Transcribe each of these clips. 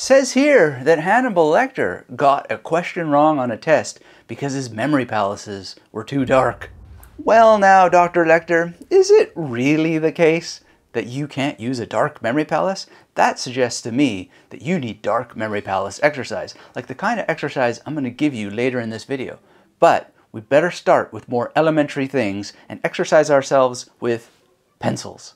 Says here that Hannibal Lecter got a question wrong on a test because his memory palaces were too dark. Well now, Dr. Lecter, is it really the case that you can't use a dark memory palace? That suggests to me that you need dark memory palace exercise, like the kind of exercise I'm going to give you later in this video. But we better start with more elementary things and exercise ourselves with pencils.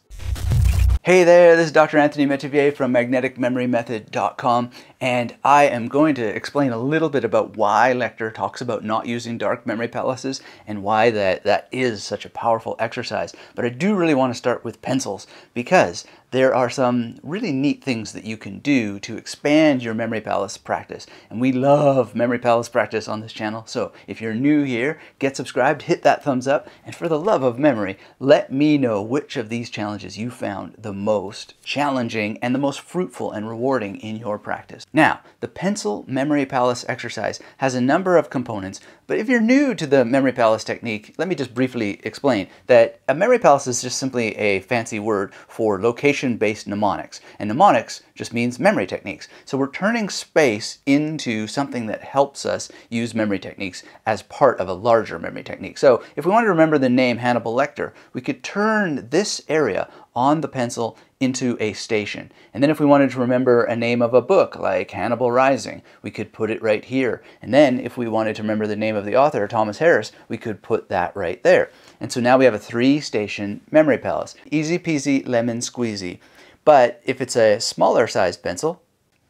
Hey there, this is Dr. Anthony Metivier from magneticmemorymethod.com, and I am going to explain a little bit about why Lecter talks about not using dark memory palaces and why that is such a powerful exercise. But I do really want to start with pencils because there are some really neat things that you can do to expand your memory palace practice. And we love memory palace practice on this channel. So if you're new here, get subscribed, hit that thumbs up, and for the love of memory, let me know which of these challenges you found the most challenging and the most fruitful and rewarding in your practice. Now, the pencil memory palace exercise has a number of components, but if you're new to the memory palace technique, let me just briefly explain that a memory palace is just simply a fancy word for location-based mnemonics. And mnemonics just means memory techniques. So we're turning space into something that helps us use memory techniques as part of a larger memory technique. So if we wanted to remember the name Hannibal Lecter, we could turn this area on the pencil into a station. And then if we wanted to remember a name of a book like Hannibal Rising, we could put it right here. And then if we wanted to remember the name of the author, Thomas Harris, we could put that right there. And so now we have a 3-station memory palace. Easy peasy lemon squeezy. But if it's a smaller sized pencil,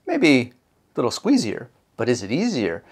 maybe a little squeezier, but is it easier?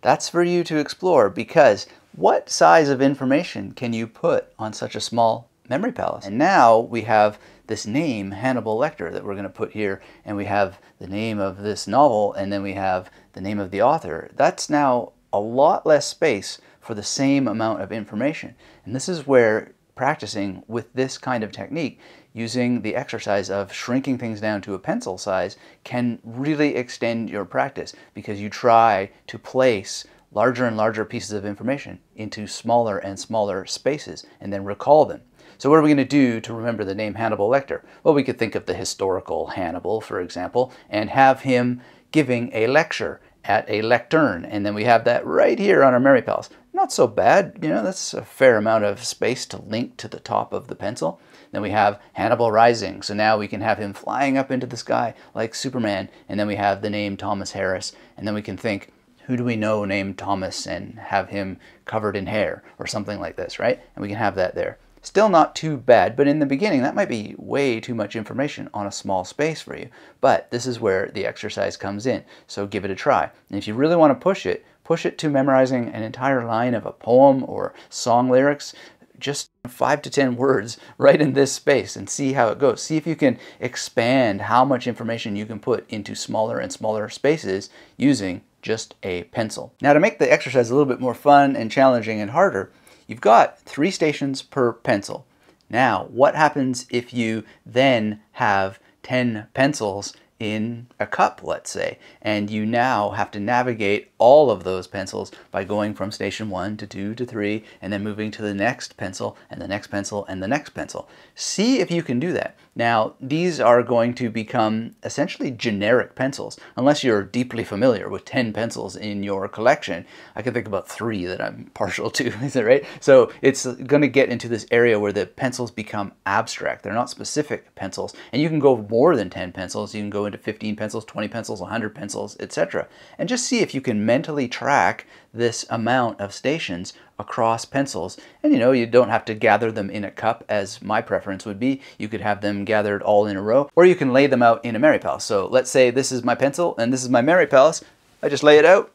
That's for you to explore, because what size of information can you put on such a small memory palace? And now we have this name, Hannibal Lecter, that we're going to put here, and we have the name of this novel, and then we have the name of the author. That's now a lot less space for the same amount of information. And this is where practicing with this kind of technique, using the exercise of shrinking things down to a pencil size, can really extend your practice, because you try to place larger and larger pieces of information into smaller and smaller spaces and then recall them. So what are we going to do to remember the name Hannibal Lecter? Well, we could think of the historical Hannibal, for example, and have him giving a lecture at a lectern, and then we have that right here on our memory palace. Not so bad, you know, that's a fair amount of space to link to the top of the pencil. Then we have Hannibal Rising, so now we can have him flying up into the sky like Superman, and then we have the name Thomas Harris, and then we can think, who do we know named Thomas, and have him covered in hair or something like this, right? And we can have that there. Still not too bad, but in the beginning that might be way too much information on a small space for you. But this is where the exercise comes in, so give it a try. And if you really want to push it to memorizing an entire line of a poem or song lyrics, just 5 to 10 words right in this space, and see how it goes. See if you can expand how much information you can put into smaller and smaller spaces using just a pencil. Now, to make the exercise a little bit more fun and challenging and harder, you've got 3 stations per pencil. Now, what happens if you then have 10 pencils in a cup, let's say, and you now have to navigate all of those pencils by going from station 1 to 2 to 3 and then moving to the next pencil and the next pencil and the next pencil. See if you can do that. Now, these are going to become essentially generic pencils, unless you're deeply familiar with 10 pencils in your collection. I can think about 3 that I'm partial to, is that right? So it's going to get into this area where the pencils become abstract. They're not specific pencils, and you can go more than 10 pencils. You can go into 15 pencils, 20 pencils, 100 pencils, etc. And just see if you can mentally track this amount of stations across pencils. And you know, you don't have to gather them in a cup, as my preference would be. You could have them gathered all in a row, or you can lay them out in a memory palace. So let's say this is my pencil and this is my memory palace. I just lay it out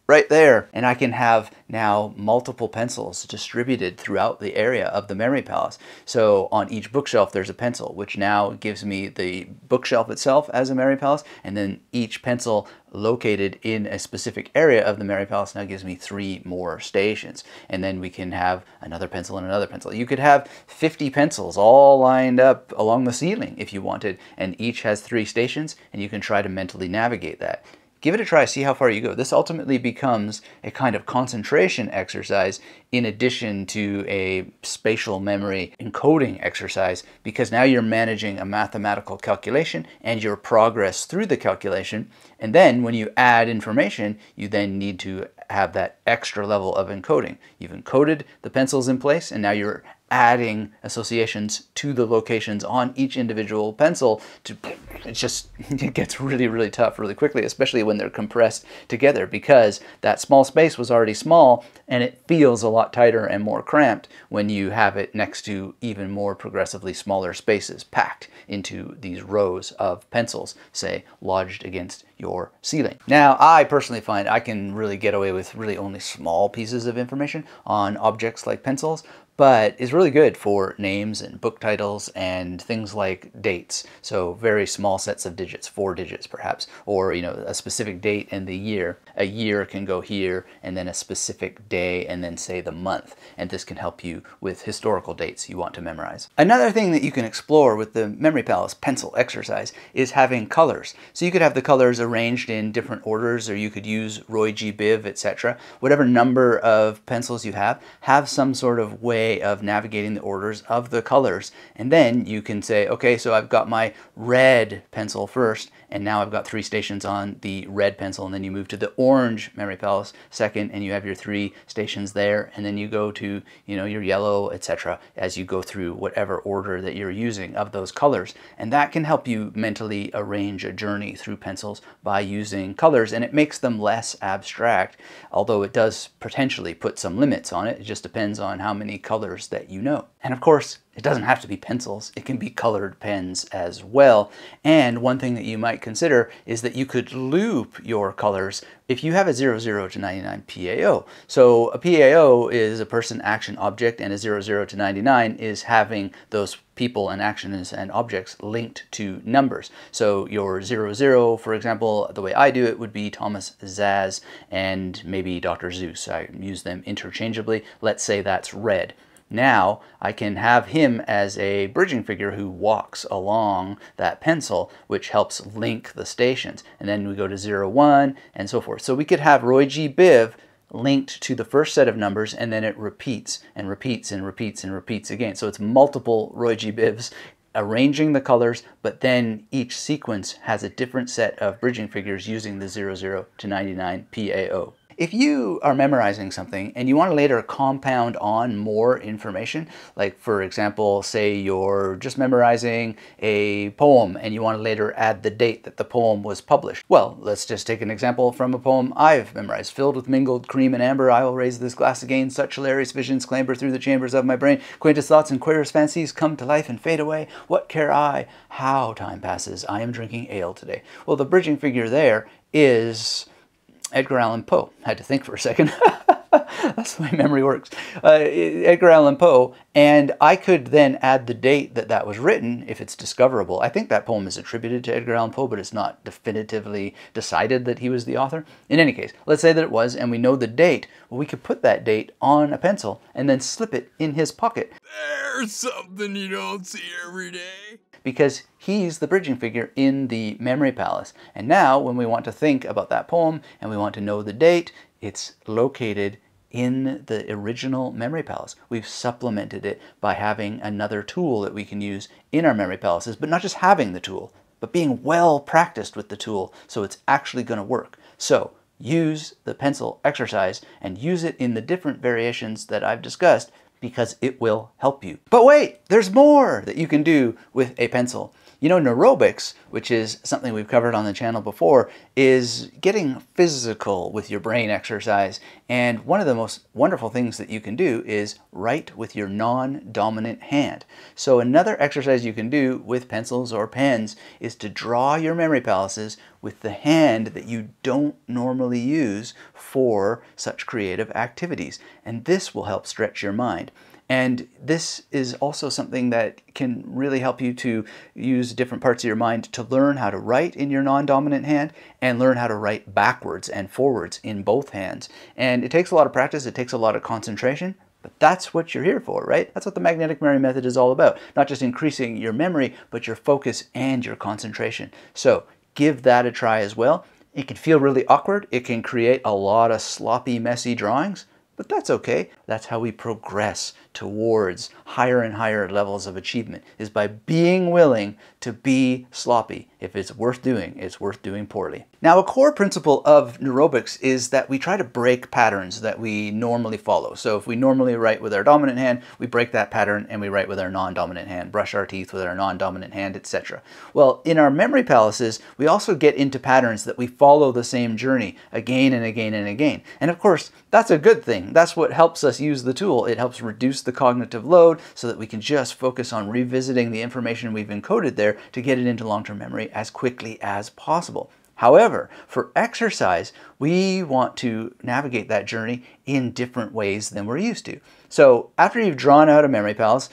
right there, and I can have now multiple pencils distributed throughout the area of the memory palace. So on each bookshelf there's a pencil, which now gives me the bookshelf itself as a memory palace, and then each pencil located in a specific area of the memory palace now gives me 3 more stations. And then we can have another pencil and another pencil. You could have 50 pencils all lined up along the ceiling if you wanted, and each has 3 stations, and you can try to mentally navigate that. give it a try, see how far you go. This ultimately becomes a kind of concentration exercise in addition to a spatial memory encoding exercise, because now you're managing a mathematical calculation and your progress through the calculation. And then when you add information, you then need to have that extra level of encoding. You've encoded the pencils in place, and now you're adding associations to the locations on each individual pencil. It gets really, really tough really quickly, especially when they're compressed together, because that small space was already small and it feels a lot tighter and more cramped when you have it next to even more progressively smaller spaces packed into these rows of pencils, say, lodged against your ceiling. Now, I personally find I can really get away with really only small pieces of information on objects like pencils, but is really good for names and book titles and things like dates. So very small sets of digits, 4 digits perhaps, or a specific date and the year. A year can go here, and then a specific day, and then say the month. And this can help you with historical dates you want to memorize. Another thing that you can explore with the Memory Palace pencil exercise is having colors. So you could have the colors arranged in different orders, or you could use Roy G. Biv, etc. Whatever number of pencils you have some sort of way of navigating the orders of the colors. And then you can say, okay, so I've got my red pencil first, and now I've got 3 stations on the red pencil, and then you move to the orange Memory Palace second, and you have your 3 stations there, and then you go to your yellow, etc. as you go through whatever order that you're using of those colors. And that can help you mentally arrange a journey through pencils by using colors, and it makes them less abstract, although it does potentially put some limits on it. It just depends on how many colors that you know. And of course, it doesn't have to be pencils. It can be colored pens as well. And one thing that you might consider is that you could loop your colors if you have a 00 to 99 PAO. So a PAO is a person, action, object, and a 00 to 99 is having those people and actions and objects linked to numbers. So your 00, for example, the way I do it would be Thomas Zaz and maybe Dr. Zeus. I use them interchangeably. Let's say that's red. Now I can have him as a bridging figure who walks along that pencil, which helps link the stations. And then we go to 0, 1, and so forth. So we could have Roy G. Biv linked to the first set of numbers, and then it repeats and repeats and repeats and repeats again. So it's multiple Roy G. Bivs arranging the colors, but then each sequence has a different set of bridging figures using the 00 to 99 PAO. If you are memorizing something and you want to later compound on more information, like for example, say you're just memorizing a poem and you want to later add the date that the poem was published. Well, let's just take an example from a poem I've memorized. Filled with mingled cream and amber, I will raise this glass again. Such hilarious visions clamber through the chambers of my brain. Quaintest thoughts and queerest fancies come to life and fade away. What care I how time passes? I am drinking ale today. Well, the bridging figure there is Edgar Allan Poe. Had to think for a second. That's the way memory works. Edgar Allan Poe, and I could then add the date that that was written if it's discoverable. I think that poem is attributed to Edgar Allan Poe, but it's not definitively decided that he was the author. In any case, let's say that it was, and we know the date. Well, we could put that date on a pencil and then slip it in his pocket. There's something you don't see every day. Because he's the bridging figure in the Memory Palace. And now when we want to think about that poem and we want to know the date, it's located in the original Memory Palace. We've supplemented it by having another tool that we can use in our Memory Palaces, but not just having the tool, but being well practiced with the tool so it's actually going to work. So use the pencil exercise and use it in the different variations that I've discussed, because it will help you. But wait, there's more that you can do with a pencil. You know, Neurobics, which is something we've covered on the channel before, is getting physical with your brain exercise. And one of the most wonderful things that you can do is write with your non-dominant hand. So another exercise you can do with pencils or pens is to draw your memory palaces with the hand that you don't normally use for such creative activities. And this will help stretch your mind. And this is also something that can really help you to use different parts of your mind to learn how to write in your non-dominant hand and learn how to write backwards and forwards in both hands. And it takes a lot of practice, it takes a lot of concentration, but that's what you're here for, right? That's what the magnetic memory method is all about. Not just increasing your memory, but your focus and your concentration. So give that a try as well. It can feel really awkward. It can create a lot of sloppy, messy drawings, but that's okay. That's how we progress towards higher and higher levels of achievement, is by being willing to be sloppy. If it's worth doing poorly. Now, a core principle of Neurobics is that we try to break patterns that we normally follow. So if we normally write with our dominant hand, we break that pattern and we write with our non-dominant hand, brush our teeth with our non-dominant hand, etc. Well, in our memory palaces, we also get into patterns that we follow the same journey again and again and again. And of course, that's a good thing. That's what helps us use the tool. It helps reduce the cognitive load so that we can just focus on revisiting the information we've encoded there to get it into long-term memory as quickly as possible. However, for exercise, we want to navigate that journey in different ways than we're used to. So after you've drawn out a memory palace,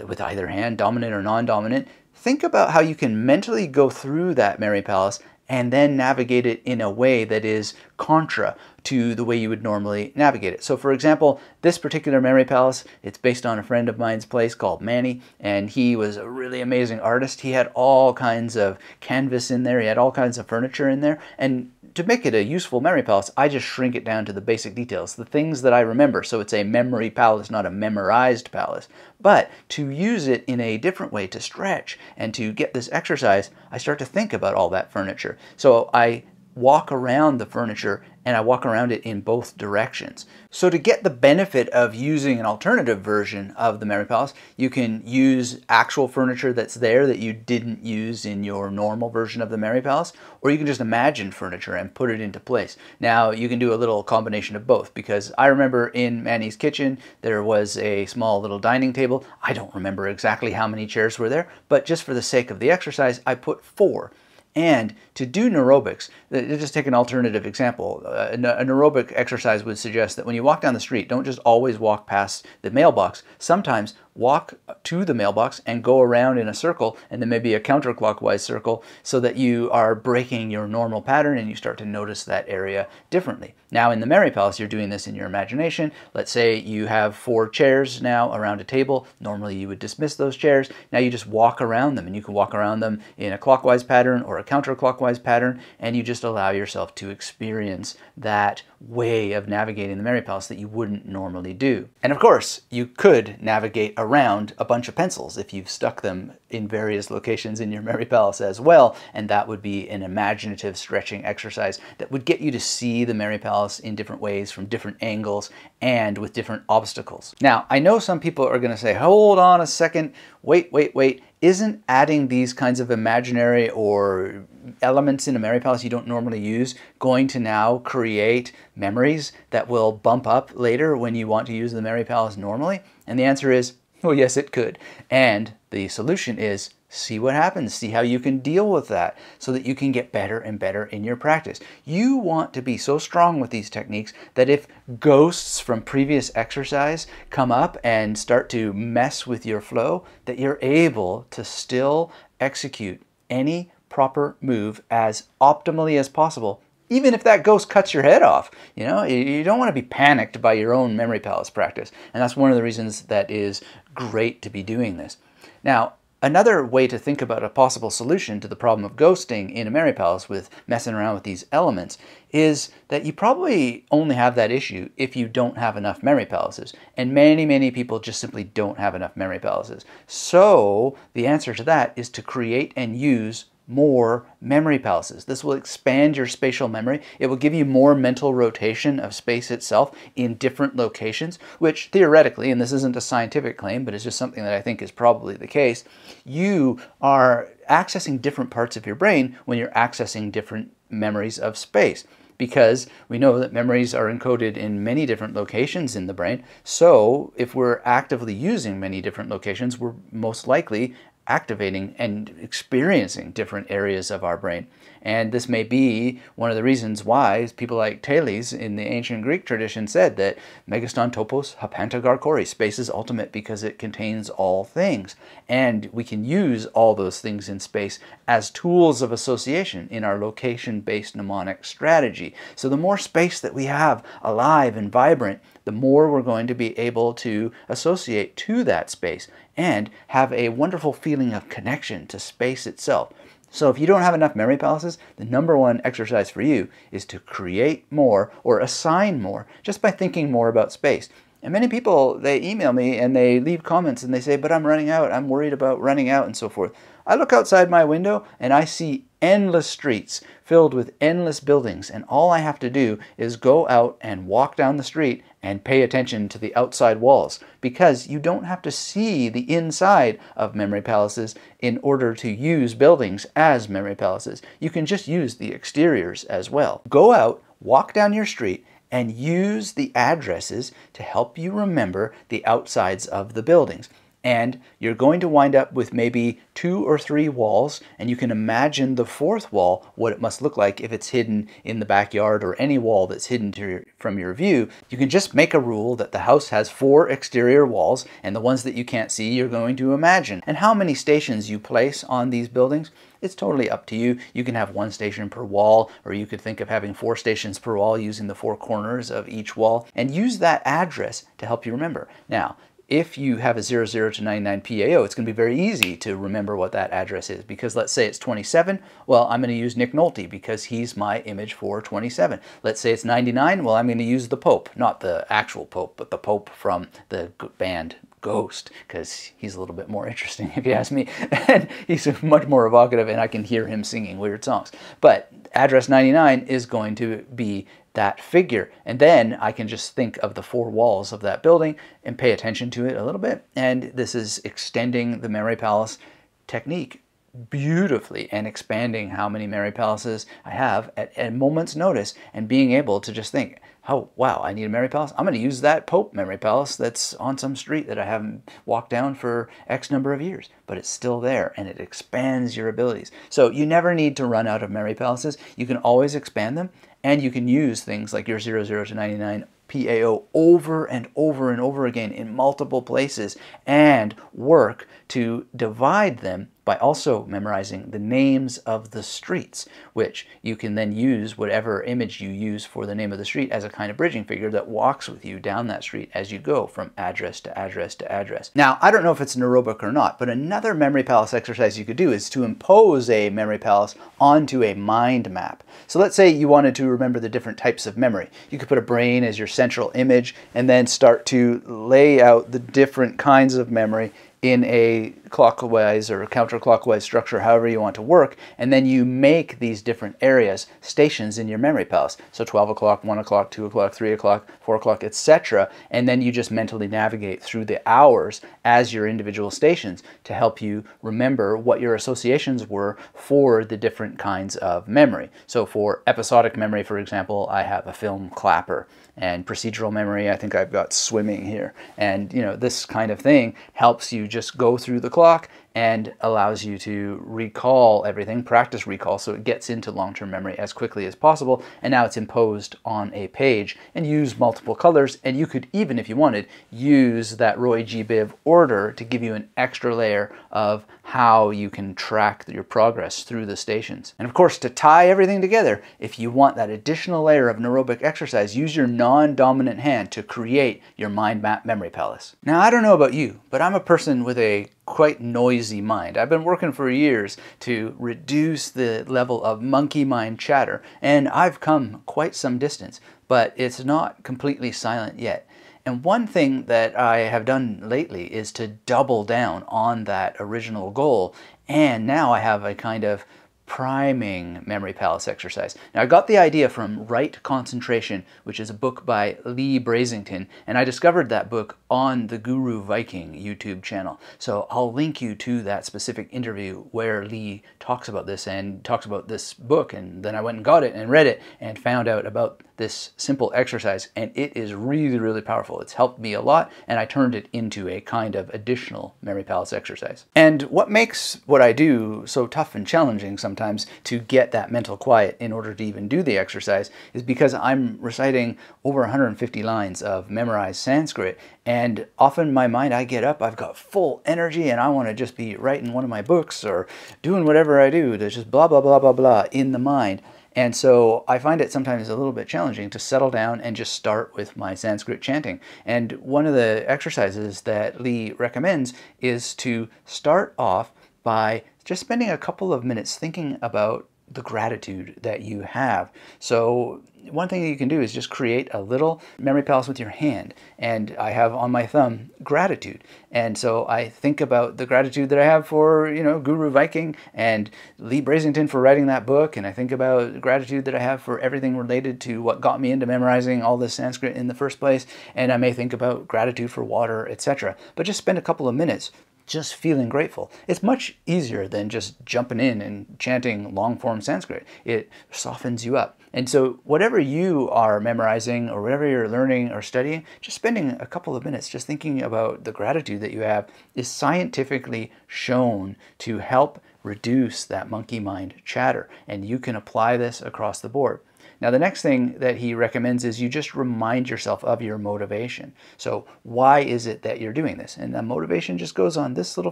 with either hand, dominant or non-dominant, think about how you can mentally go through that memory palace and then navigate it in a way that is contra to the way you would normally navigate it. So for example, this particular memory palace, it's based on a friend of mine's place called Manny, and he was a really amazing artist. He had all kinds of canvas in there, he had all kinds of furniture in there, and to make it a useful memory palace, I just shrink it down to the basic details, the things that I remember. So it's a memory palace, not a memorized palace. But to use it in a different way, to stretch and to get this exercise, I start to think about all that furniture. So I walk around the furniture and I walk around it in both directions. So to get the benefit of using an alternative version of the memory palace, you can use actual furniture that's there that you didn't use in your normal version of the memory palace, or you can just imagine furniture and put it into place. Now you can do a little combination of both, because I remember in Manny's kitchen there was a small little dining table. I don't remember exactly how many chairs were there, but just for the sake of the exercise, I put 4. And to do neurobics, just take an alternative example. A neurobic exercise would suggest that when you walk down the street, don't just always walk past the mailbox. Sometimes walk to the mailbox and go around in a circle, and then maybe a counterclockwise circle, so that you are breaking your normal pattern and you start to notice that area differently. Now in the memory palace, you're doing this in your imagination. Let's say you have 4 chairs now around a table. Normally you would dismiss those chairs. Now you just walk around them, and you can walk around them in a clockwise pattern or a counterclockwise pattern, and you just allow yourself to experience that way of navigating the memory palace that you wouldn't normally do. And of course, you could navigate around a bunch of pencils if you've stuck them in various locations in your memory palace as well, and that would be an imaginative stretching exercise that would get you to see the memory palace in different ways, from different angles, and with different obstacles. Now, I know some people are going to say, hold on a second, wait. Isn't adding these kinds of imaginary or elements in a memory palace you don't normally use going to now create memories that will bump up later when you want to use the memory palace normally? And the answer is, well, yes, it could. And the solution is, see what happens, see how you can deal with that so that you can get better and better in your practice. You want to be so strong with these techniques that if ghosts from previous exercise come up and start to mess with your flow, that you're able to still execute any proper move as optimally as possible, even if that ghost cuts your head off. You know, you don't want to be panicked by your own memory palace practice. And that's one of the reasons that is great to be doing this. Now, another way to think about a possible solution to the problem of ghosting in a memory palace with messing around with these elements is that you probably only have that issue if you don't have enough memory palaces. And many people just simply don't have enough memory palaces. So the answer to that is to create and use more memory palaces. This will expand your spatial memory. It will give you more mental rotation of space itself in different locations, which theoretically, and this isn't a scientific claim, but it's just something that I think is probably the case, you are accessing different parts of your brain when you're accessing different memories of space. Because we know that memories are encoded in many different locations in the brain. So if we're actively using many different locations, we're most likely activating and experiencing different areas of our brain. And this may be one of the reasons why people like Thales in the ancient Greek tradition said that megaston topos hapantagar kori, space is ultimate because it contains all things. And we can use all those things in space as tools of association in our location-based mnemonic strategy. So the more space that we have alive and vibrant, the more we're going to be able to associate to that space and have a wonderful feeling of connection to space itself. So if you don't have enough memory palaces, the number one exercise for you is to create more or assign more just by thinking more about space. And many people, they email me and they leave comments and they say, but I'm running out, I'm worried about running out and so forth. I look outside my window and I see endless streets filled with endless buildings, and all I have to do is go out and walk down the street and pay attention to the outside walls, because you don't have to see the inside of memory palaces in order to use buildings as memory palaces. You can just use the exteriors as well. Go out, walk down your street, and use the addresses to help you remember the outsides of the buildings. And you're going to wind up with maybe 2 or 3 walls, and you can imagine the 4th wall, what it must look like if it's hidden in the backyard or any wall that's hidden from your view. You can just make a rule that the house has 4 exterior walls, and the ones that you can't see you're going to imagine. And how many stations you place on these buildings, it's totally up to you. You can have 1 station per wall, or you could think of having 4 stations per wall using the 4 corners of each wall, and use that address to help you remember. Now, if you have a 00 to 99 PAO, it's going to be very easy to remember what that address is, because let's say it's 27, well, I'm going to use Nick Nolte because he's my image for 27. Let's say it's 99, well, I'm going to use the Pope, not the actual Pope, but the Pope from the band Ghost, because he's a little bit more interesting if you ask me, and he's much more evocative and I can hear him singing weird songs. But address 99 is going to be that figure, and then I can just think of the 4 walls of that building and pay attention to it a little bit. And this is extending the memory palace technique beautifully and expanding how many memory palaces I have at a moment's notice, and being able to just think, oh wow, I need a memory palace, I'm going to use that Pope memory palace that's on some street that I haven't walked down for X number of years, but it's still there, and it expands your abilities. So you never need to run out of memory palaces. You can always expand them, and you can use things like your 00 to 99 PAO over and over and over again in multiple places, and work to divide them by also memorizing the names of the streets, which you can then use whatever image you use for the name of the street as a kind of bridging figure that walks with you down that street as you go from address to address to address. Now, I don't know if it's neurobic or not, but another memory palace exercise you could do is to impose a memory palace onto a mind map. So let's say you wanted to remember the different types of memory. You could put a brain as your central image and then start to lay out the different kinds of memory in a clockwise or counterclockwise structure, however you want to work, and then you make these different areas stations in your memory palace. So 12 o'clock, 1 o'clock, 2 o'clock, 3 o'clock, 4 o'clock, etc. And then you just mentally navigate through the hours as your individual stations to help you remember what your associations were for the different kinds of memory. So for episodic memory, for example, I have a film clapper. And procedural memory, I think I've got swimming here. And, you know, this kind of thing helps you just go through the clock and allows you to recall everything, practice recall, so it gets into long-term memory as quickly as possible. And now it's imposed on a page, and use multiple colors. And you could even, if you wanted, use that Roy G. Biv order to give you an extra layer of how you can track your progress through the stations. And of course, to tie everything together, if you want that additional layer of neurobic exercise, use your non-dominant hand to create your mind map memory palace. Now, I don't know about you, but I'm a person with a quite noisy mind. I've been working for years to reduce the level of monkey mind chatter, and I've come quite some distance, but it's not completely silent yet. And one thing that I have done lately is to double down on that original goal, and now I have a kind of priming memory palace exercise. Now, I got the idea from Right Concentration, which is a book by Lee Brasington, and I discovered that book on the Guru Viking YouTube channel. So I'll link you to that specific interview where Lee talks about this and talks about this book, and then I went and got it and read it and found out about this simple exercise, and it is really, really powerful. It's helped me a lot, and I turned it into a kind of additional memory palace exercise. And what makes what I do so tough and challenging sometimes to get that mental quiet in order to even do the exercise is because I'm reciting over 150 lines of memorized Sanskrit, and often my mind, I get up, I've got full energy, and I want to just be writing one of my books or doing whatever I do to just blah, blah, blah, blah, blah in the mind. And so I find it sometimes a little bit challenging to settle down and just start with my Sanskrit chanting. And one of the exercises that Lee recommends is to start off by just spending a couple of minutes thinking about the gratitude that you have. So one thing that you can do is just create a little memory palace with your hand. And I have on my thumb gratitude. And so I think about the gratitude that I have for, Guru Viking and Lee Brasington for writing that book. And I think about gratitude that I have for everything related to what got me into memorizing all this Sanskrit in the first place. And I may think about gratitude for water, etc. But just spend a couple of minutes just feeling grateful. It's much easier than just jumping in and chanting long-form Sanskrit. It softens you up. And so whatever you are memorizing or whatever you're learning or studying, just spending a couple of minutes just thinking about the gratitude that you have is scientifically shown to help reduce that monkey mind chatter. And you can apply this across the board. Now, the next thing that he recommends is you just remind yourself of your motivation. So why is it that you're doing this? And the motivation just goes on this little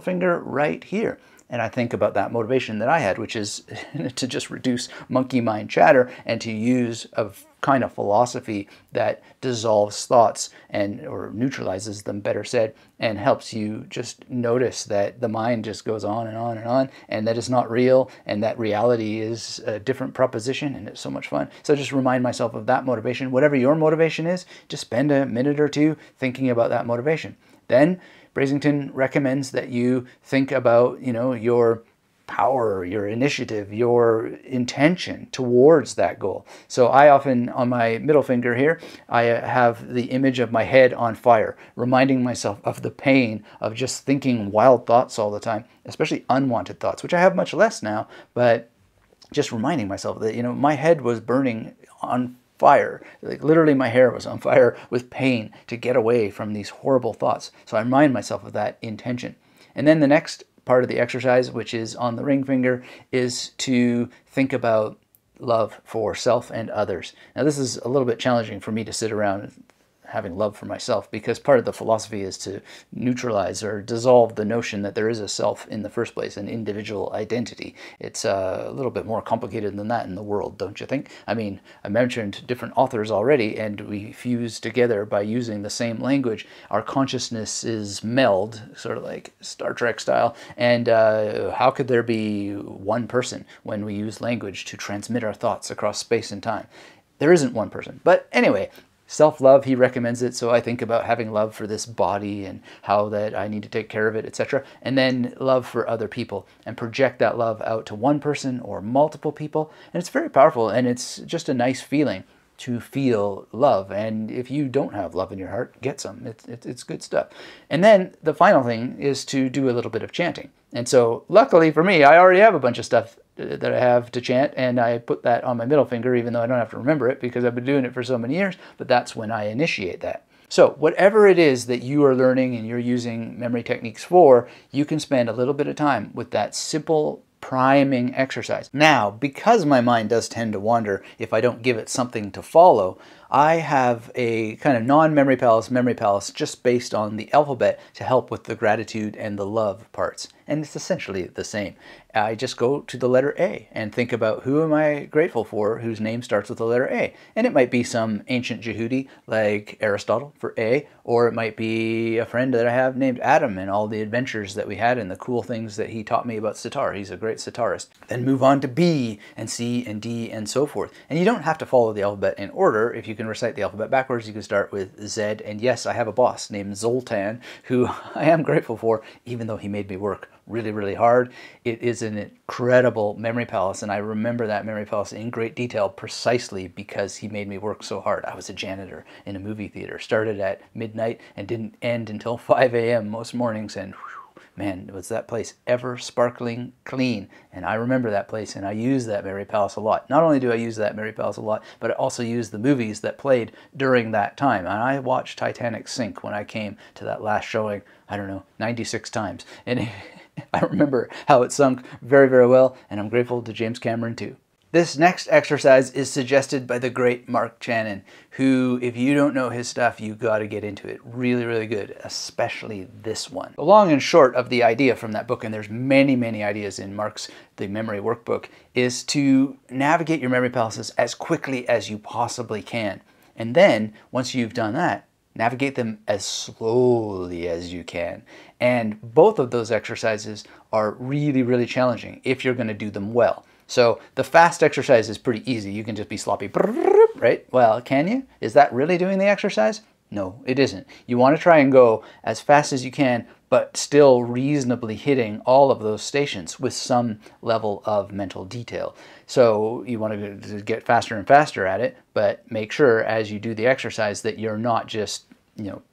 finger right here. And I think about that motivation that I had, which is to just reduce monkey mind chatter and to use a kind of philosophy that dissolves thoughts or neutralizes them, better said, and helps you just notice that the mind just goes on and on and on, and that it's not real, and that reality is a different proposition, and it's so much fun. So just remind myself of that motivation. Whatever your motivation is, just spend a minute or two thinking about that motivation. Then Brasington recommends that you think about, your power, your initiative, your intention towards that goal. So I often, on my middle finger here, I have the image of my head on fire, reminding myself of the pain of just thinking wild thoughts all the time, especially unwanted thoughts, which I have much less now, but just reminding myself that, my head was burning on fire. Like literally my hair was on fire with pain to get away from these horrible thoughts. So I remind myself of that intention. And then the next part of the exercise, which is on the ring finger, is to think about love for self and others. Now this is a little bit challenging for me to sit around having love for myself, because part of the philosophy is to neutralize or dissolve the notion that there is a self in the first place, an individual identity. It's a little bit more complicated than that in the world, don't you think? I mean, I mentioned different authors already, and we fuse together by using the same language. Our consciousnesses meld, sort of like Star Trek style, and how could there be one person when we use language to transmit our thoughts across space and time? There isn't one person. But anyway, self-love, he recommends it, so I think about having love for this body and how that I need to take care of it, etc. And then love for other people, and project that love out to one person or multiple people. And it's very powerful, and it's just a nice feeling to feel love. And if you don't have love in your heart, get some. It's good stuff. And then the final thing is to do a little bit of chanting. And so luckily for me, I already have a bunch of stuff that I have to chant, and I put that on my middle finger, even though I don't have to remember it because I've been doing it for so many years, but that's when I initiate that. So whatever it is that you are learning and you're using memory techniques for, you can spend a little bit of time with that simple priming exercise. Now, because my mind does tend to wander if I don't give it something to follow, I have a kind of non-memory palace just based on the alphabet to help with the gratitude and the love parts. And it's essentially the same. I just go to the letter A and think about who am I grateful for whose name starts with the letter A. And it might be some ancient Jehudi like Aristotle for A, or it might be a friend that I have named Adam and all the adventures that we had and the cool things that he taught me about sitar. He's a great sitarist. Then move on to B and C and D and so forth. And you don't have to follow the alphabet in order. If you can recite the alphabet backwards, you can start with Z. And yes, I have a boss named Zoltan who I am grateful for, even though he made me work really, really hard. It is an incredible memory palace, and I remember that memory palace in great detail precisely because he made me work so hard. I was a janitor in a movie theater, started at midnight and didn't end until 5 a.m. most mornings, and whew, man, was that place ever sparkling clean. And I remember that place, and I use that memory palace a lot. Not only do I use that memory palace a lot, but I also use the movies that played during that time. And I watched Titanic sink when I came to that last showing, I don't know, 96 times. And I remember how it sunk very, very well, and I'm grateful to James Cameron too. This next exercise is suggested by the great Mark Channon, who, if you don't know his stuff, you got to get into it. Really, really good, especially this one. The long and short of the idea from that book, and there's many, many ideas in Mark's The Memory Workbook, is to navigate your memory palaces as quickly as you possibly can. And then, once you've done that, navigate them as slowly as you can. And both of those exercises are really, really challenging if you're going to do them well. So the fast exercise is pretty easy. You can just be sloppy, right? Well, can you? Is that really doing the exercise? No, it isn't. You want to try and go as fast as you can, but still reasonably hitting all of those stations with some level of mental detail. So you want to get faster and faster at it, but make sure as you do the exercise that you're not just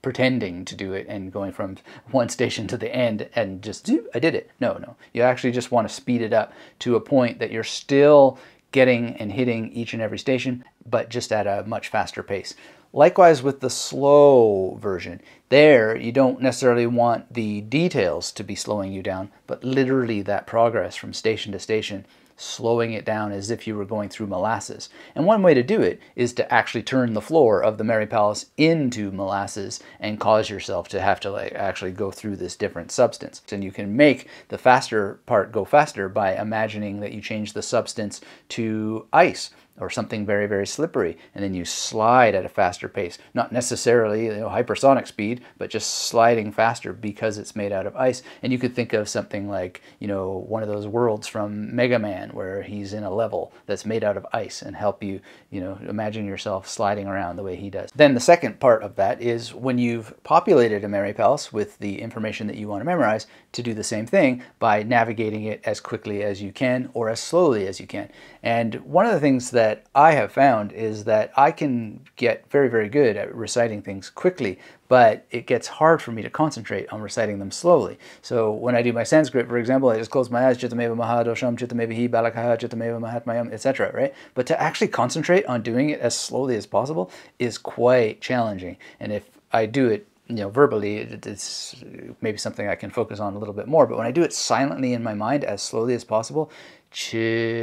pretending to do it and going from one station to the end and just, I did it. No. You actually just want to speed it up to a point that you're still getting and hitting each and every station, but just at a much faster pace. Likewise with the slow version. There, you don't necessarily want the details to be slowing you down, but literally that progress from station to station, slowing it down as if you were going through molasses. And one way to do it is to actually turn the floor of the Merry Palace into molasses and cause yourself to have to actually go through this different substance. And you can make the faster part go faster by imagining that you change the substance to ice or something very, very slippery, and then you slide at a faster pace. Not necessarily hypersonic speed, but just sliding faster because it's made out of ice. And you could think of something like, one of those worlds from Mega Man where he's in a level that's made out of ice and help you, imagine yourself sliding around the way he does. Then the second part of that is when you've populated a Merry Palace with the information that you want to memorize, to do the same thing by navigating it as quickly as you can or as slowly as you can. And one of the things that I have found is that I can get very, very good at reciting things quickly, but it gets hard for me to concentrate on reciting them slowly. So when I do my Sanskrit, for example, I just close my eyes, Chittameva Mahadosham, Chittameva Hi Balakaha, Chittameva Mahatmayam, etc., right? But to actually concentrate on doing it as slowly as possible is quite challenging. And if I do it verbally, it's maybe something I can focus on a little bit more. But when I do it silently in my mind as slowly as possible, Chitam-eva,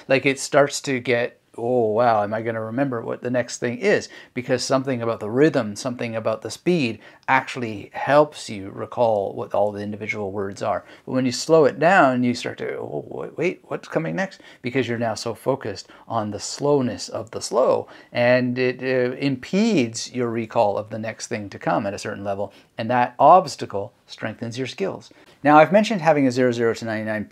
like it starts to get, oh wow, am I going to remember what the next thing is? Because something about the rhythm, something about the speed actually helps you recall what all the individual words are. But when you slow it down, you start to, oh wait, what's coming next? Because you're now so focused on the slowness of the slow, and it impedes your recall of the next thing to come at a certain level, and that obstacle strengthens your skills. Now, I've mentioned having a 00 to 99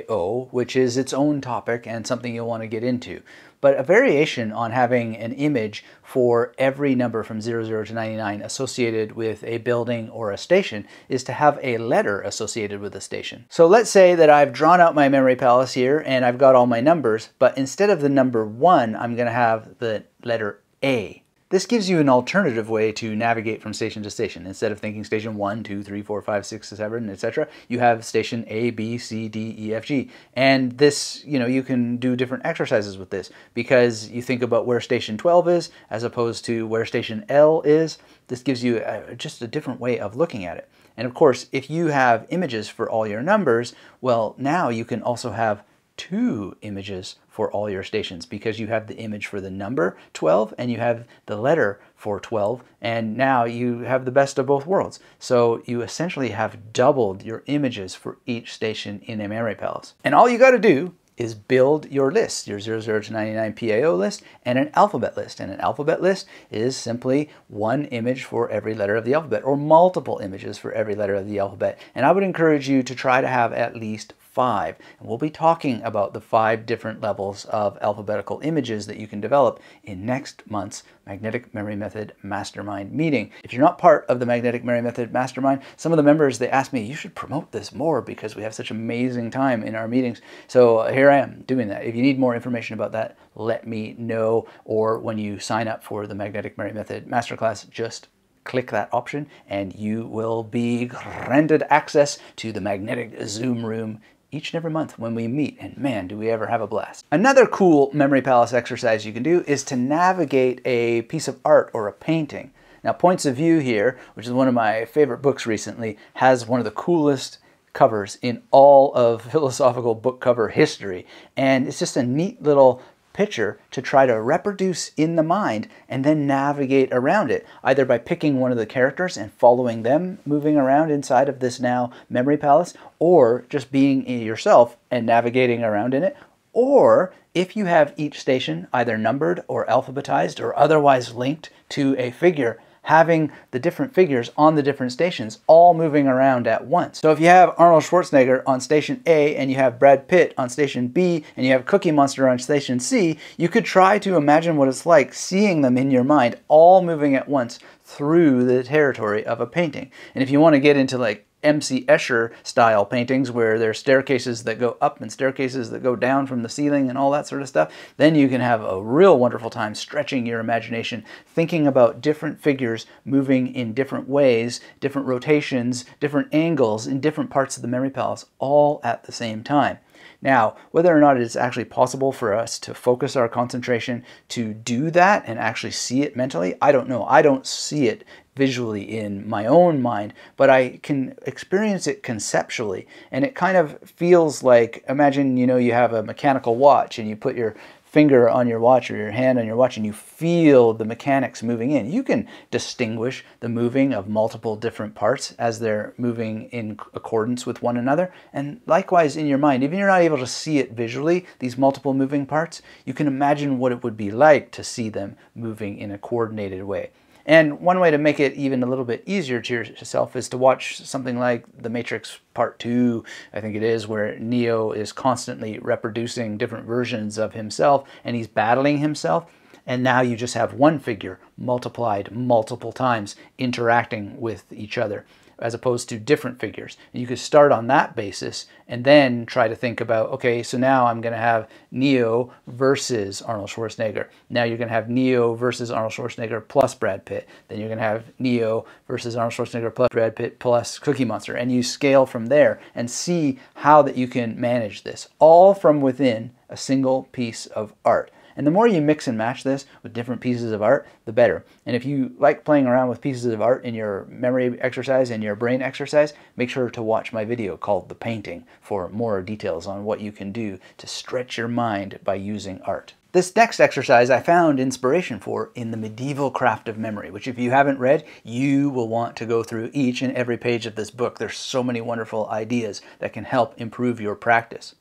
PAO, which is its own topic and something you'll want to get into. But a variation on having an image for every number from 00 to 99 associated with a building or a station is to have a letter associated with a station. So let's say that I've drawn out my memory palace here and I've got all my numbers, but instead of the number 1, I'm going to have the letter A. This gives you an alternative way to navigate from station to station. Instead of thinking station 1, 2, 3, 4, 5, 6, 7, etc., you have station A, B, C, D, E, F, G. And this, you can do different exercises with this because you think about where station 12 is as opposed to where station L is. This gives you just a different way of looking at it. And of course, if you have images for all your numbers, well, now you can also have 2 images for all your stations because you have the image for the number 12 and you have the letter for 12, and now you have the best of both worlds. So you essentially have doubled your images for each station in a Merry Palace. And all you got to do is build your list, your 00 to 99 PAO list and an alphabet list. And an alphabet list is simply one image for every letter of the alphabet or multiple images for every letter of the alphabet. And I would encourage you to try to have at least 5. And we'll be talking about the 5 different levels of alphabetical images that you can develop in next month's Magnetic Memory Method Mastermind meeting. If you're not part of the Magnetic Memory Method Mastermind, some of the members, they asked me, you should promote this more because we have such amazing time in our meetings. So here I am doing that. If you need more information about that, let me know. Or when you sign up for the Magnetic Memory Method Masterclass, just click that option and you will be granted access to the magnetic Zoom room each and every month when we meet, and man, do we ever have a blast. Another cool Memory Palace exercise you can do is to navigate a piece of art or a painting. Now, Points of View here, which is one of my favorite books recently, has one of the coolest covers in all of philosophical book cover history, and it's just a neat little picture to try to reproduce in the mind and then navigate around it, either by picking one of the characters and following them moving around inside of this now memory palace, or just being yourself and navigating around in it. Or if you have each station either numbered or alphabetized or otherwise linked to a figure, having the different figures on the different stations all moving around at once. So if you have Arnold Schwarzenegger on station A and you have Brad Pitt on station B and you have Cookie Monster on station C, you could try to imagine what it's like seeing them in your mind all moving at once through the territory of a painting. And if you want to get into like M.C. Escher style paintings where there's staircases that go up and staircases that go down from the ceiling and all that sort of stuff, then you can have a real wonderful time stretching your imagination, thinking about different figures moving in different ways, different rotations, different angles in different parts of the memory palace all at the same time. Now, whether or not it's actually possible for us to focus our concentration to do that and actually see it mentally, I don't know. I don't see it visually in my own mind, but I can experience it conceptually. And it kind of feels like, imagine, you have a mechanical watch and you put your finger on your watch or your hand on your watch and you feel the mechanics moving in. You can distinguish the moving of multiple different parts as they're moving in accordance with one another. And likewise in your mind, even if you're not able to see it visually, these multiple moving parts, you can imagine what it would be like to see them moving in a coordinated way. And one way to make it even a little bit easier to yourself is to watch something like The Matrix Part 2, I think it is, where Neo is constantly reproducing different versions of himself and he's battling himself. And now you just have one figure multiplied multiple times interacting with each other, as opposed to different figures. And you could start on that basis and then try to think about, okay, so now I'm going to have Neo versus Arnold Schwarzenegger. Now you're going to have Neo versus Arnold Schwarzenegger plus Brad Pitt. Then you're going to have Neo versus Arnold Schwarzenegger plus Brad Pitt plus Cookie Monster. And you scale from there and see how that you can manage this, all from within a single piece of art. And the more you mix and match this with different pieces of art, the better. And if you like playing around with pieces of art in your memory exercise and your brain exercise, make sure to watch my video called The Painting for more details on what you can do to stretch your mind by using art. This next exercise I found inspiration for in The Medieval Craft of Memory, which if you haven't read, you will want to go through each and every page of this book. There's so many wonderful ideas that can help improve your practice.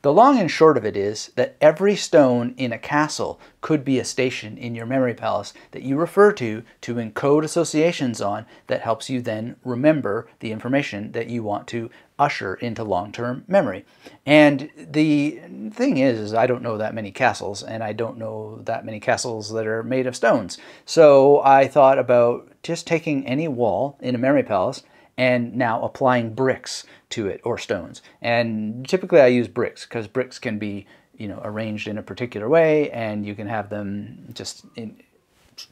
The long and short of it is that every stone in a castle could be a station in your memory palace that you refer to encode associations on that helps you then remember the information that you want to usher into long-term memory. And the thing is I don't know that many castles, and I don't know that many castles that are made of stones. So I thought about just taking any wall in a memory palace and now applying bricks to it, or stones. And typically I use bricks because bricks can be, arranged in a particular way, and you can have them just in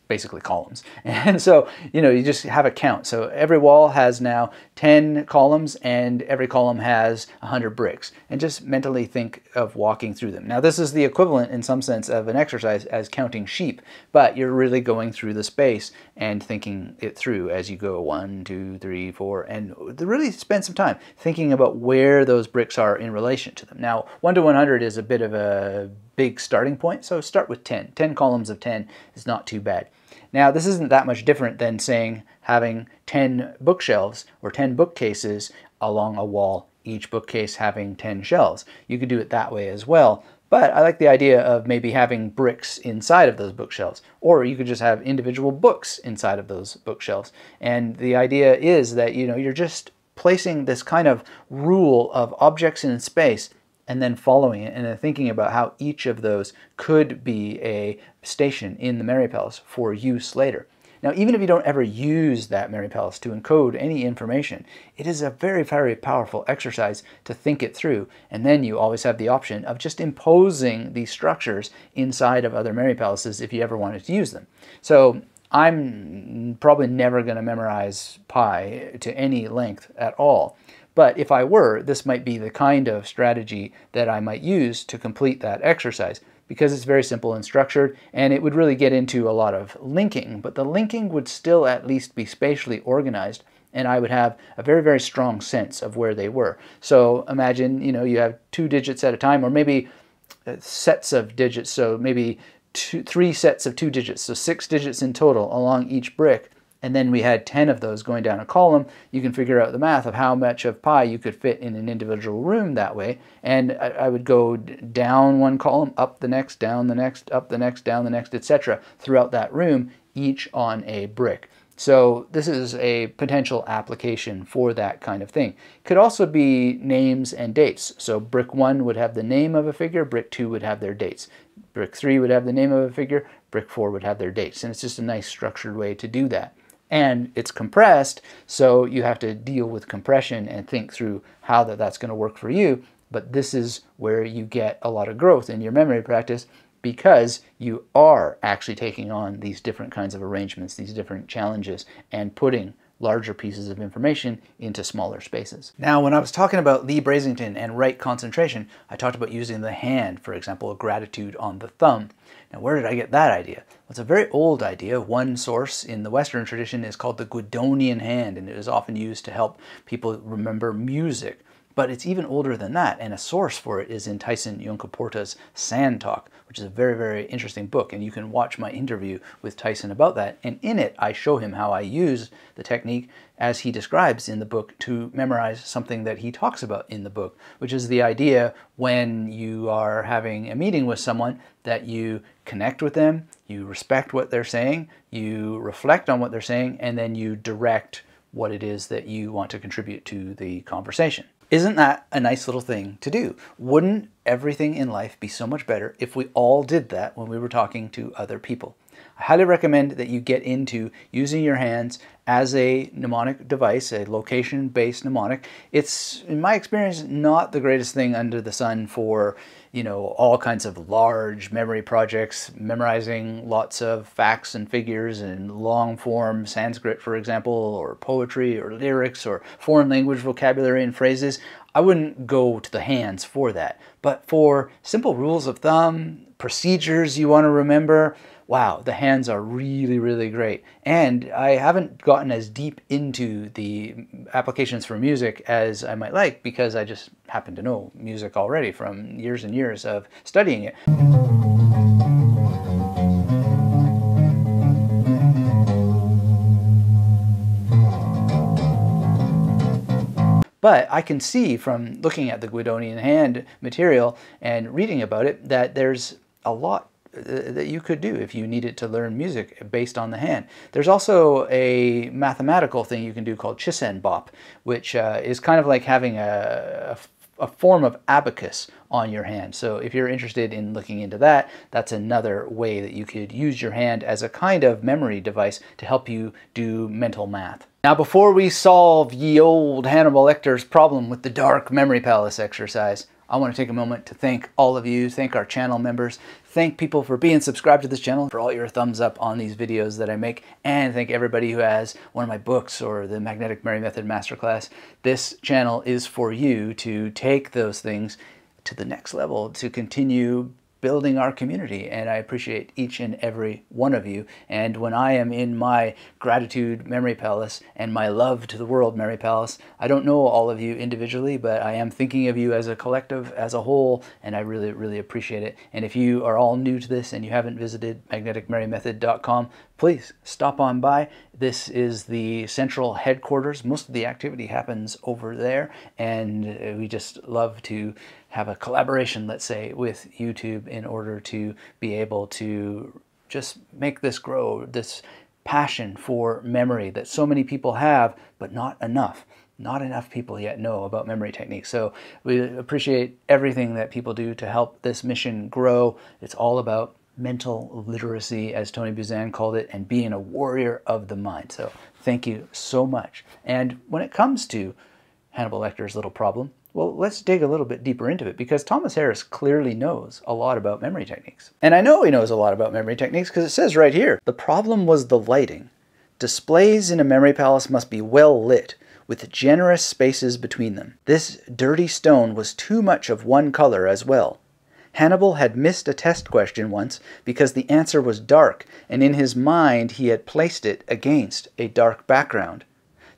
basically columns. And so, you just have a count. So every wall has now 10 columns and every column has 100 bricks. And just mentally think of walking through them. Now this is the equivalent in some sense of an exercise as counting sheep, but you're really going through the space and thinking it through as you go 1, 2, 3, 4, and really spend some time thinking about where those bricks are in relation to them. Now 1 to 100 is a bit of a big starting point, so start with 10. 10 columns of 10 is not too bad. Now this isn't that much different than saying having 10 bookshelves or 10 bookcases along a wall, each bookcase having 10 shelves. You could do it that way as well, but I like the idea of maybe having bricks inside of those bookshelves, or you could just have individual books inside of those bookshelves. And the idea is that you're just placing this kind of rule of objects in space and then following it and then thinking about how each of those could be a station in the memory palace for use later. Now, even if you don't ever use that memory palace to encode any information, it is a very, very powerful exercise to think it through. And then you always have the option of just imposing these structures inside of other memory palaces if you ever wanted to use them. So I'm probably never going to memorize pi to any length at all. But if I were, this might be the kind of strategy that I might use to complete that exercise, because it's very simple and structured, and it would really get into a lot of linking, but the linking would still at least be spatially organized, and I would have a very, very strong sense of where they were. So imagine, you have 2 digits at a time, or maybe sets of digits, so maybe 3 sets of 2 digits, so 6 digits in total along each brick. and then we had 10 of those going down a column, you can figure out the math of how much of pi you could fit in an individual room that way. And I would go down one column, up the next, down the next, up the next, down the next, etc. throughout that room, each on a brick. So this is a potential application for that kind of thing. It could also be names and dates. So brick 1 would have the name of a figure, brick 2 would have their dates. Brick 3 would have the name of a figure, brick 4 would have their dates. And it's just a nice structured way to do that. And it's compressed, so you have to deal with compression and think through how that's going to work for you. But this is where you get a lot of growth in your memory practice, because you are actually taking on these different kinds of arrangements, these different challenges, and putting larger pieces of information into smaller spaces. Now, when I was talking about Lee Brasington and right concentration, I talked about using the hand, for example, a gratitude on the thumb. Now, where did I get that idea? Well, it's a very old idea. One source in the Western tradition is called the Guidonian hand, and it is often used to help people remember music. But it's even older than that, and a source for it is in Tyson Yunkaporta's Sand Talk, which is a very, very interesting book, and you can watch my interview with Tyson about that. And in it, I show him how I use the technique as he describes in the book to memorize something that he talks about in the book, which is the idea when you are having a meeting with someone that you connect with them, you respect what they're saying, you reflect on what they're saying, and then you direct what it is that you want to contribute to the conversation. Isn't that a nice little thing to do? Wouldn't everything in life be so much better if we all did that when we were talking to other people? I highly recommend that you get into using your hands as a mnemonic device, a location-based mnemonic. It's, in my experience, not the greatest thing under the sun for, all kinds of large memory projects, memorizing lots of facts and figures in long-form Sanskrit, for example, or poetry or lyrics or foreign language vocabulary and phrases. I wouldn't go to the hands for that. But for simple rules of thumb, procedures you want to remember, wow, the hands are really, really great. And I haven't gotten as deep into the applications for music as I might like, because I just happen to know music already from years and years of studying it. But I can see from looking at the Guidonian hand material and reading about it that there's a lot that you could do if you needed to learn music based on the hand. There's also a mathematical thing you can do called Chisanbop, which is kind of like having a form of abacus on your hand. So if you're interested in looking into that, that's another way that you could use your hand as a kind of memory device to help you do mental math. Now, before we solve ye old Hannibal Lecter's problem with the dark memory palace exercise, I want to take a moment to thank all of you, thank our channel members, thank people for being subscribed to this channel, for all your thumbs up on these videos that I make, and thank everybody who has one of my books or the Magnetic Memory Method Masterclass. This channel is for you to take those things to the next level, to continue building our community, and I appreciate each and every one of you. And when I am in my gratitude memory palace and my love to the world memory palace, I don't know all of you individually, but I am thinking of you as a collective, as a whole, and I really, really appreciate it. And if you are all new to this and you haven't visited magneticmerrymethod.com, please stop on by. This is the central headquarters. Most of the activity happens over there, and we just love to have a collaboration, let's say, with YouTube in order to be able to just make this grow, this passion for memory that so many people have, but not enough. Not enough people yet know about memory techniques. So we appreciate everything that people do to help this mission grow. It's all about mental literacy, as Tony Buzan called it, and being a warrior of the mind. So thank you so much. And when it comes to Hannibal Lecter's little problem, well, let's dig a little bit deeper into it, because Thomas Harris clearly knows a lot about memory techniques. And I know he knows a lot about memory techniques because it says right here, the problem was the lighting. Displays in a memory palace must be well lit, with generous spaces between them. This dirty stone was too much of one color as well. Hannibal had missed a test question once because the answer was dark, and in his mind he had placed it against a dark background.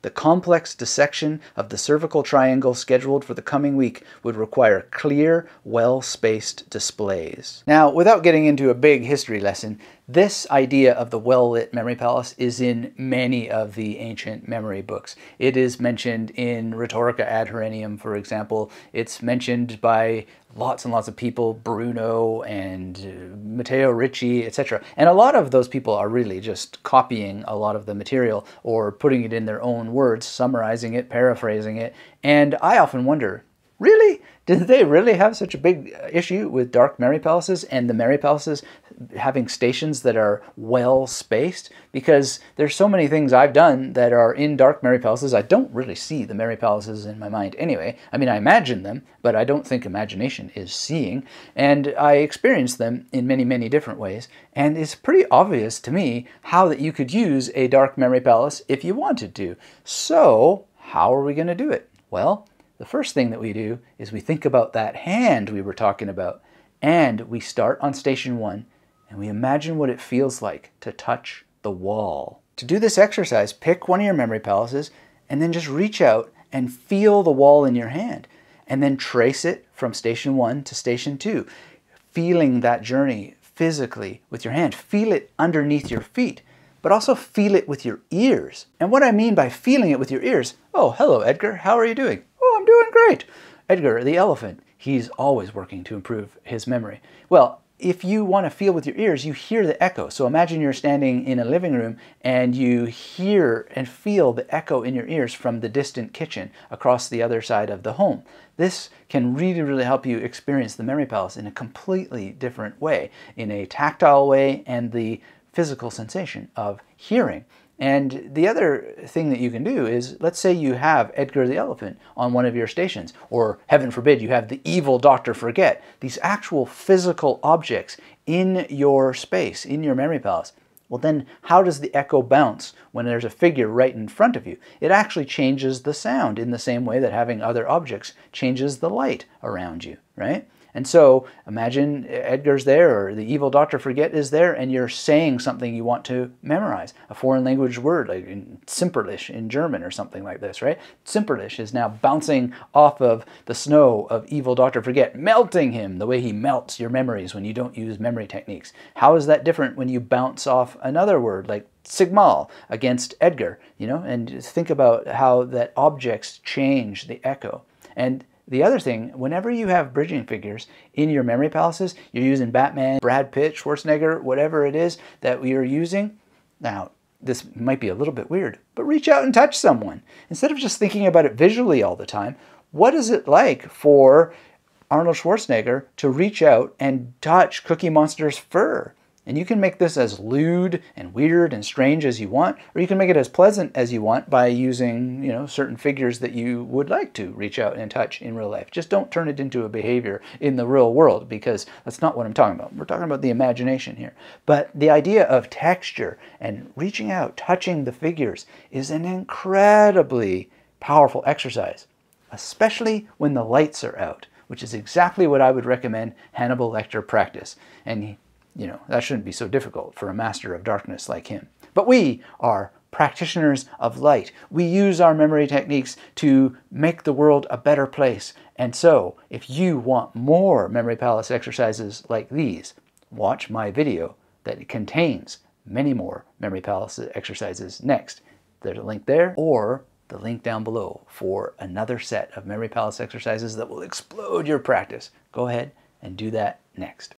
The complex dissection of the cervical triangle scheduled for the coming week would require clear, well-spaced displays. Now, without getting into a big history lesson, This idea of the well-lit memory palace is in many of the ancient memory books. It is mentioned in Rhetorica ad Herennium, for example. It's mentioned by lots and lots of people, Bruno and Matteo Ricci, etc. And a lot of those people are really just copying a lot of the material or putting it in their own words, summarizing it, paraphrasing it. And I often wonder, really? Did they really have such a big issue with dark memory palaces and the memory palaces having stations that are well spaced? Because there's so many things I've done that are in dark memory palaces. I don't really see the memory palaces in my mind anyway. I mean, I imagine them, but I don't think imagination is seeing. And I experience them in many, many different ways. And it's pretty obvious to me how that you could use a dark memory palace if you wanted to. So how are we going to do it? Well, the first thing that we do is we think about that hand we were talking about, and we start on station 1, and we imagine what it feels like to touch the wall. To do this exercise, pick one of your memory palaces, and then just reach out and feel the wall in your hand, and then trace it from station 1 to station 2, feeling that journey physically with your hand. Feel it underneath your feet, but also feel it with your ears. And what I mean by feeling it with your ears, oh, hello, Edgar, how are you doing? Oh, I'm doing great. Edgar, the elephant, he's always working to improve his memory. Well, if you want to feel with your ears, you hear the echo. So imagine you're standing in a living room and you hear and feel the echo in your ears from the distant kitchen across the other side of the home. This can really, really help you experience the memory palace in a completely different way, in a tactile way and the physical sensation of hearing. And the other thing that you can do is, let's say you have Edgar the elephant on one of your stations, or heaven forbid you have the evil Dr. Forget, these actual physical objects in your space, in your memory palace. Well, then how does the echo bounce when there's a figure right in front of you? It actually changes the sound in the same way that having other objects changes the light around you, right? And so imagine Edgar's there, or the evil Dr. Forget is there, and you're saying something you want to memorize, a foreign language word, like in Simperlich in German or something like this, right? Simperlich is now bouncing off of the snow of evil Dr. Forget, melting him the way he melts your memories when you don't use memory techniques. How is that different when you bounce off another word, like Sigmal against Edgar, and think about how that objects change the echo. And the other thing, whenever you have bridging figures in your memory palaces, you're using Batman, Brad Pitt, Schwarzenegger, whatever it is that we are using. Now, this might be a little bit weird, but reach out and touch someone. Instead of just thinking about it visually all the time, what is it like for Arnold Schwarzenegger to reach out and touch Cookie Monster's fur? And you can make this as lewd and weird and strange as you want, or you can make it as pleasant as you want by using, certain figures that you would like to reach out and touch in real life. Just don't turn it into a behavior in the real world, because that's not what I'm talking about. We're talking about the imagination here. But the idea of texture and reaching out, touching the figures is an incredibly powerful exercise, especially when the lights are out, which is exactly what I would recommend Hannibal Lecter practice. And that shouldn't be so difficult for a master of darkness like him. But we are practitioners of light. We use our memory techniques to make the world a better place. And so, if you want more memory palace exercises like these, watch my video that contains many more memory palace exercises next. There's a link there, or the link down below for another set of memory palace exercises that will explode your practice. Go ahead and do that next.